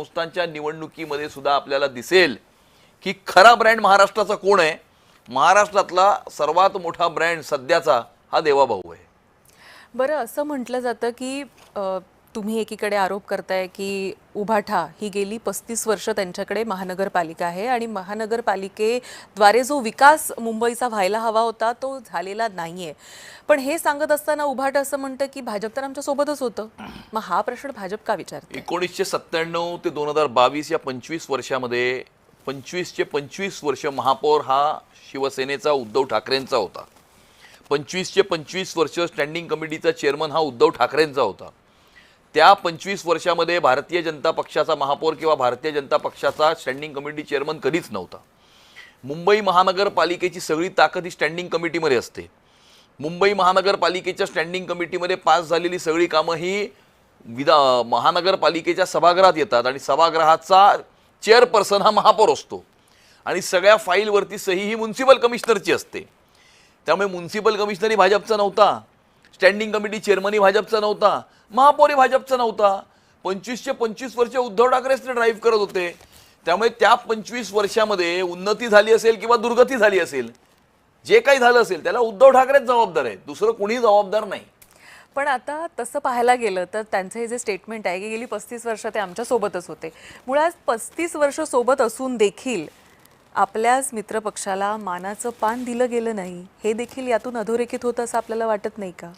संस्थांच्या निवडणुकीमध्ये सुद्धा आपल्याला दिसेल की खरा ब्रँड महाराष्ट्राचा कोण आहे. महाराष्ट्रातला सर्वात मोठा ब्रँड सध्याचा हा देवाभाऊ आहे. बरं, असं म्हटलं जातं की तुम्ही एकीकडे आरोप करताय की उभाठा ही गेली 35 वर्ष त्यांच्याकडे महानगरपालिका आहे आणि महानगरपालिकेद्वारे जो विकास मुंबईचा व्हायला हवा होता तो झालेला नाहीये. पण हे सांगत असताना उभाठा असं म्हणतं की भाजप तर आमच्या सोबतच होतं. मग हा प्रश्न भाजप का विचारते? 1997 ते 2022 या 25 वर्षामध्ये 25 वर्ष महापौर हा शिवसेनेचा उद्धव ठाकरेंचा होता. 25 वर्ष स्टँडिंग कमिटीचा चेअरमन हा उद्धव ठाकरेंचा होता. त्या 25 वर्षामध्ये भारतीय जनता पक्षाचा महापौर किंवा भारतीय जनता पक्षाचा स्टँडिंग कमिटी चेअरमन कधीच नव्हता. मुंबई महानगरपालिकेची सगळी ताकद ही स्टँडिंग कमिटीमध्ये असते. मुंबई महानगरपालिकेच्या स्टँडिंग कमिटीमध्ये पास झालेली सगळी कामं ही महानगरपालिकेच्या सभागृहात येतात आणि सभागृहाचा चेअरपर्सन हा महापौर असतो आणि सगळ्या फाईलवरती सही ही म्युन्सिपल कमिशनरची असते. त्यामुळे म्युन्सिपल कमिशनरही भाजपचा नव्हता, स्टँडिंग कमिटी चेअरमनही भाजपचा नव्हता, महापौरही भाजपचा नव्हता. 25 वर्ष उद्धव ठाकरेच ड्राईव्ह करत होते. त्यामुळे त्या 25 वर्षामध्ये उन्नती झाली असेल किंवा दुर्गती झाली असेल, जे काही झालं असेल त्याला उद्धव ठाकरेच जबाबदार आहेत, दुसरं कोणी जबाबदार नाही. पण आता तसं पाहायला गेलं तर त्यांचं हे जे स्टेटमेंट आहे की गेली 35 वर्ष ते आमच्या सोबतच होते, मुळात 35 वर्ष सोबत असून देखील आपल्याच मित्रपक्षाला मानाचं पान दिलं गेलं नाही, हे देखील यातून अधोरेखित होतं असं आपल्याला वाटत नाही का?